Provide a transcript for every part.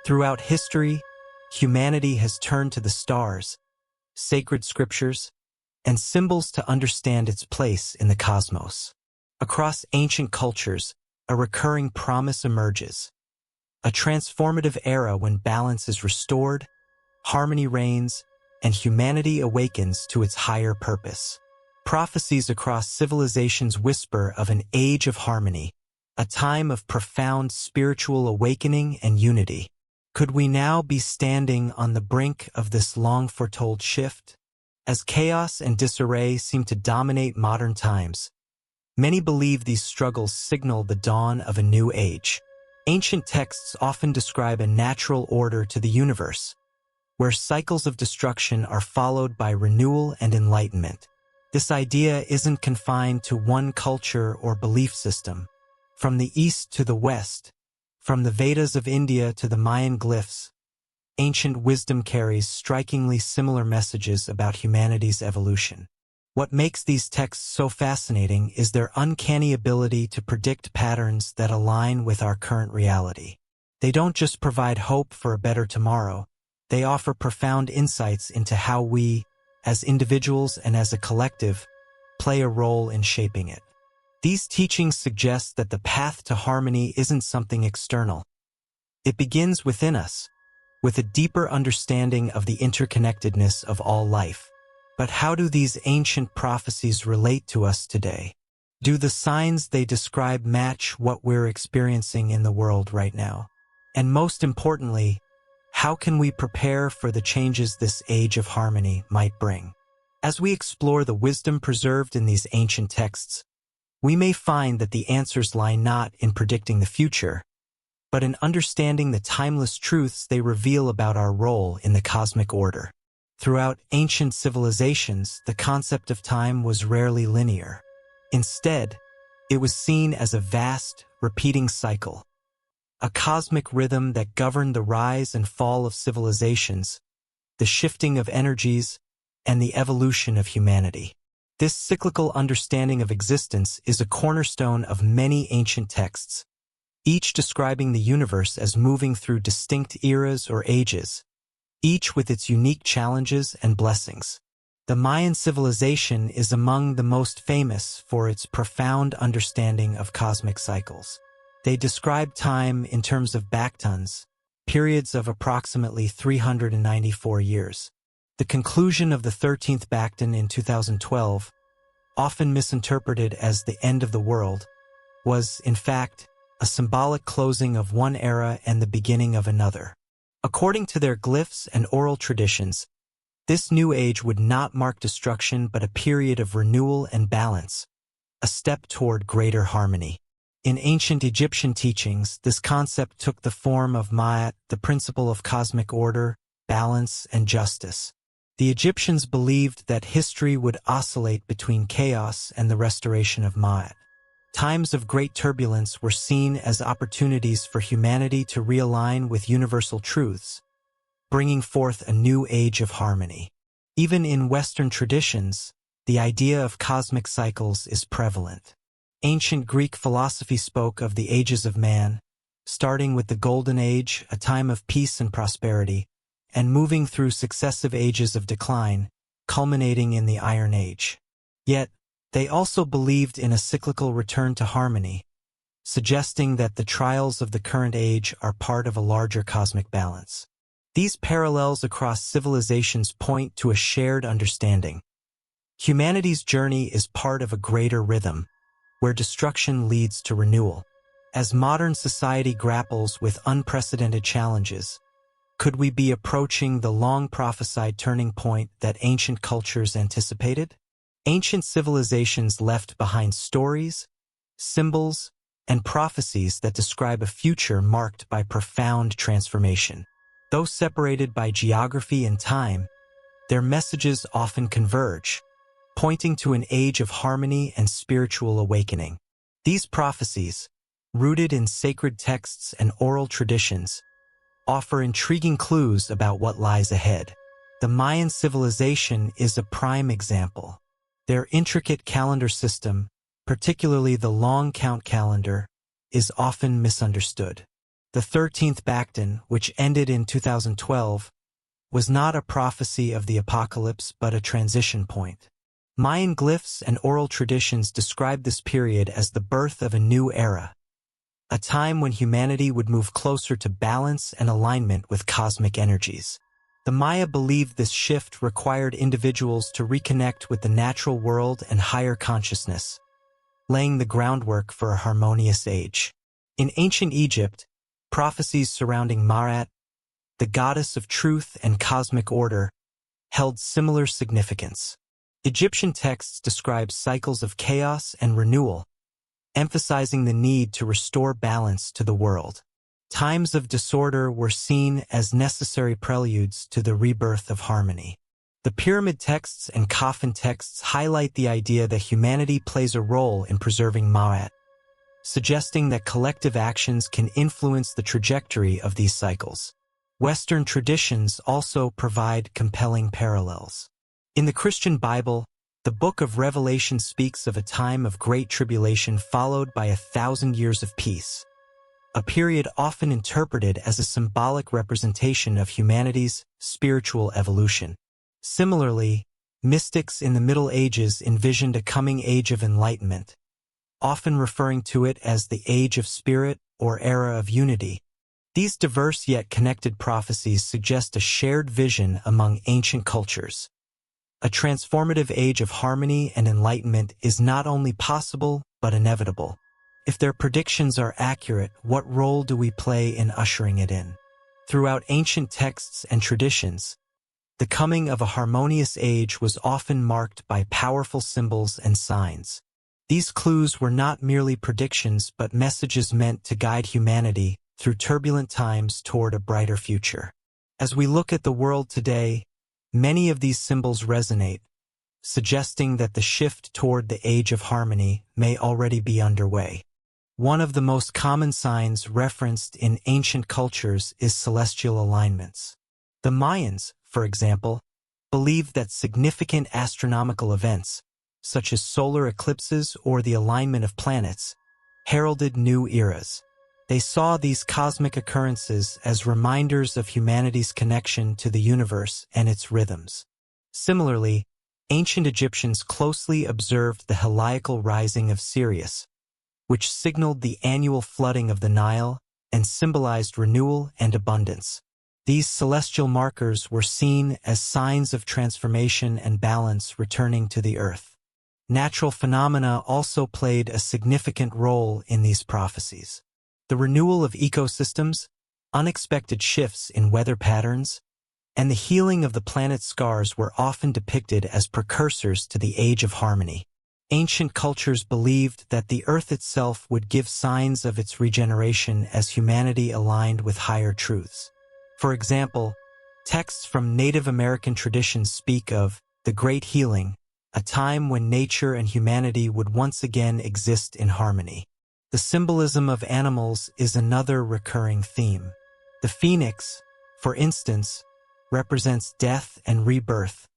Throughout history, humanity has turned to the stars, sacred scriptures, and symbols to understand its place in the cosmos. Across ancient cultures, a recurring promise emerges, a transformative era when balance is restored, harmony reigns, and humanity awakens to its higher purpose. Prophecies across civilizations whisper of an age of harmony, a time of profound spiritual awakening and unity. Could we now be standing on the brink of this long-foretold shift? As chaos and disarray seem to dominate modern times, many believe these struggles signal the dawn of a new age. Ancient texts often describe a natural order to the universe, where cycles of destruction are followed by renewal and enlightenment. This idea isn't confined to one culture or belief system. From the East to the West, from the Vedas of India to the Mayan glyphs, ancient wisdom carries strikingly similar messages about humanity's evolution. What makes these texts so fascinating is their uncanny ability to predict patterns that align with our current reality. They don't just provide hope for a better tomorrow, they offer profound insights into how we, as individuals and as a collective, play a role in shaping it. These teachings suggest that the path to harmony isn't something external. It begins within us, with a deeper understanding of the interconnectedness of all life. But how do these ancient prophecies relate to us today? Do the signs they describe match what we're experiencing in the world right now? And most importantly, how can we prepare for the changes this age of harmony might bring? As we explore the wisdom preserved in these ancient texts, we may find that the answers lie not in predicting the future, but in understanding the timeless truths they reveal about our role in the cosmic order. Throughout ancient civilizations, the concept of time was rarely linear. Instead, it was seen as a vast, repeating cycle, a cosmic rhythm that governed the rise and fall of civilizations, the shifting of energies, and the evolution of humanity. This cyclical understanding of existence is a cornerstone of many ancient texts, each describing the universe as moving through distinct eras or ages, each with its unique challenges and blessings. The Mayan civilization is among the most famous for its profound understanding of cosmic cycles. They describe time in terms of bactons, periods of approximately 394 years. The conclusion of the 13th bacton in 2012, often misinterpreted as the end of the world, was, in fact, a symbolic closing of one era and the beginning of another. According to their glyphs and oral traditions, this new age would not mark destruction but a period of renewal and balance, a step toward greater harmony. In ancient Egyptian teachings, this concept took the form of Ma'at, the principle of cosmic order, balance, and justice. The Egyptians believed that history would oscillate between chaos and the restoration of Ma'at. Times of great turbulence were seen as opportunities for humanity to realign with universal truths, bringing forth a new age of harmony. Even in Western traditions, the idea of cosmic cycles is prevalent. Ancient Greek philosophy spoke of the ages of man, starting with the Golden Age, a time of peace and prosperity, and moving through successive ages of decline, culminating in the Iron Age. Yet, they also believed in a cyclical return to harmony, suggesting that the trials of the current age are part of a larger cosmic balance. These parallels across civilizations point to a shared understanding. Humanity's journey is part of a greater rhythm, where destruction leads to renewal. As modern society grapples with unprecedented challenges, could we be approaching the long-prophesied turning point that ancient cultures anticipated? Ancient civilizations left behind stories, symbols, and prophecies that describe a future marked by profound transformation. Though separated by geography and time, their messages often converge, pointing to an age of harmony and spiritual awakening. These prophecies, rooted in sacred texts and oral traditions, offer intriguing clues about what lies ahead. The Mayan civilization is a prime example. Their intricate calendar system, particularly the long count calendar, is often misunderstood. The 13th Bacton, which ended in 2012, was not a prophecy of the apocalypse but a transition point. Mayan glyphs and oral traditions describe this period as the birth of a new era, a time when humanity would move closer to balance and alignment with cosmic energies. The Maya believed this shift required individuals to reconnect with the natural world and higher consciousness, laying the groundwork for a harmonious age. In ancient Egypt, prophecies surrounding Maat, the goddess of truth and cosmic order, held similar significance. Egyptian texts describe cycles of chaos and renewal, emphasizing the need to restore balance to the world. Times of disorder were seen as necessary preludes to the rebirth of harmony. The pyramid texts and coffin texts highlight the idea that humanity plays a role in preserving Maat, suggesting that collective actions can influence the trajectory of these cycles. Western traditions also provide compelling parallels. In the Christian Bible, the Book of Revelation speaks of a time of great tribulation followed by 1,000 years of peace, a period often interpreted as a symbolic representation of humanity's spiritual evolution. Similarly, mystics in the Middle Ages envisioned a coming age of enlightenment, often referring to it as the Age of Spirit or Era of Unity. These diverse yet connected prophecies suggest a shared vision among ancient cultures. A transformative age of harmony and enlightenment is not only possible, but inevitable. If their predictions are accurate, what role do we play in ushering it in? Throughout ancient texts and traditions, the coming of a harmonious age was often marked by powerful symbols and signs. These clues were not merely predictions but messages meant to guide humanity through turbulent times toward a brighter future. As we look at the world today, many of these symbols resonate, suggesting that the shift toward the age of harmony may already be underway. One of the most common signs referenced in ancient cultures is celestial alignments. The Mayans, for example, believed that significant astronomical events, such as solar eclipses or the alignment of planets, heralded new eras. They saw these cosmic occurrences as reminders of humanity's connection to the universe and its rhythms. Similarly, ancient Egyptians closely observed the heliacal rising of Sirius, which signaled the annual flooding of the Nile and symbolized renewal and abundance. These celestial markers were seen as signs of transformation and balance returning to the earth. Natural phenomena also played a significant role in these prophecies. The renewal of ecosystems, unexpected shifts in weather patterns, and the healing of the planet's scars were often depicted as precursors to the Age of Harmony. Ancient cultures believed that the Earth itself would give signs of its regeneration as humanity aligned with higher truths. For example, texts from Native American traditions speak of the Great Healing, a time when nature and humanity would once again exist in harmony. The symbolism of animals is another recurring theme. The phoenix, for instance, represents death and rebirth,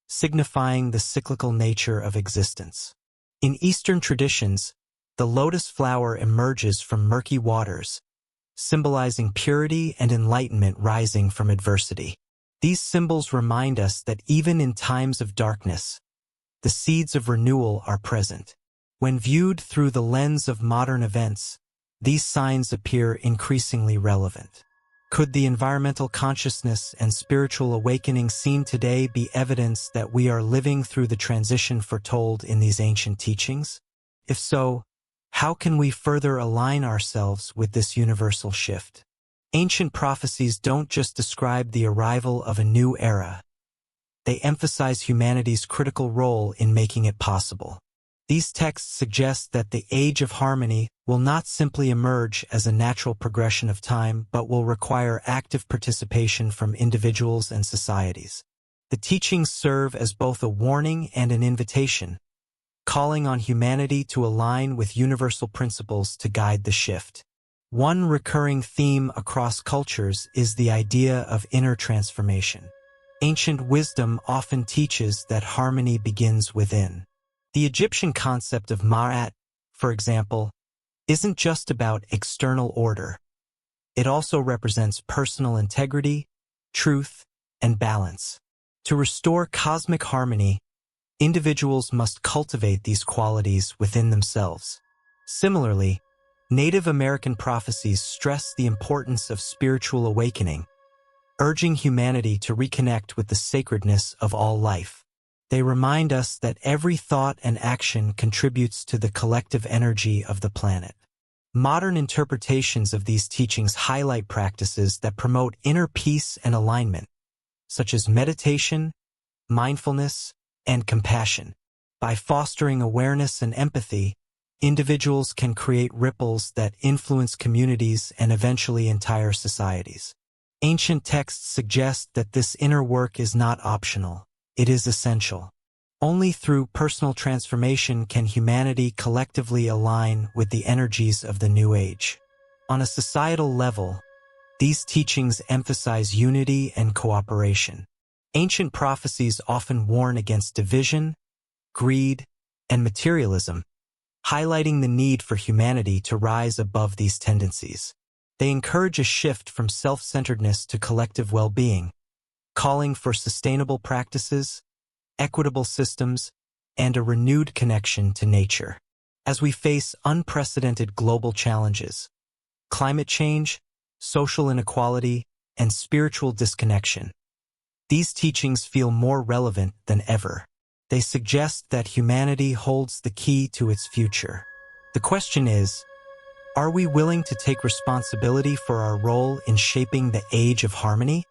signifying the cyclical nature of existence. In Eastern traditions, the lotus flower emerges from murky waters, symbolizing purity and enlightenment rising from adversity. These symbols remind us that even in times of darkness, the seeds of renewal are present. When viewed through the lens of modern events, these signs appear increasingly relevant. Could the environmental consciousness and spiritual awakening seen today be evidence that we are living through the transition foretold in these ancient teachings? If so, how can we further align ourselves with this universal shift? Ancient prophecies don't just describe the arrival of a new era. They emphasize humanity's critical role in making it possible. These texts suggest that the Age of Harmony will not simply emerge as a natural progression of time, but will require active participation from individuals and societies. The teachings serve as both a warning and an invitation, calling on humanity to align with universal principles to guide the shift. One recurring theme across cultures is the idea of inner transformation. Ancient wisdom often teaches that harmony begins within. The Egyptian concept of Ma'at, for example, isn't just about external order. It also represents personal integrity, truth, and balance. To restore cosmic harmony, individuals must cultivate these qualities within themselves. Similarly, Native American prophecies stress the importance of spiritual awakening, urging humanity to reconnect with the sacredness of all life. They remind us that every thought and action contributes to the collective energy of the planet. Modern interpretations of these teachings highlight practices that promote inner peace and alignment, such as meditation, mindfulness, and compassion. By fostering awareness and empathy, individuals can create ripples that influence communities and eventually entire societies. Ancient texts suggest that this inner work is not optional, it is essential. Only through personal transformation can humanity collectively align with the energies of the New Age. On a societal level, these teachings emphasize unity and cooperation. Ancient prophecies often warn against division, greed, and materialism, highlighting the need for humanity to rise above these tendencies. They encourage a shift from self-centeredness to collective well-being, calling for sustainable practices, equitable systems, and a renewed connection to nature. As we face unprecedented global challenges, climate change, social inequality, and spiritual disconnection, these teachings feel more relevant than ever. They suggest that humanity holds the key to its future. The question is, are we willing to take responsibility for our role in shaping the age of harmony?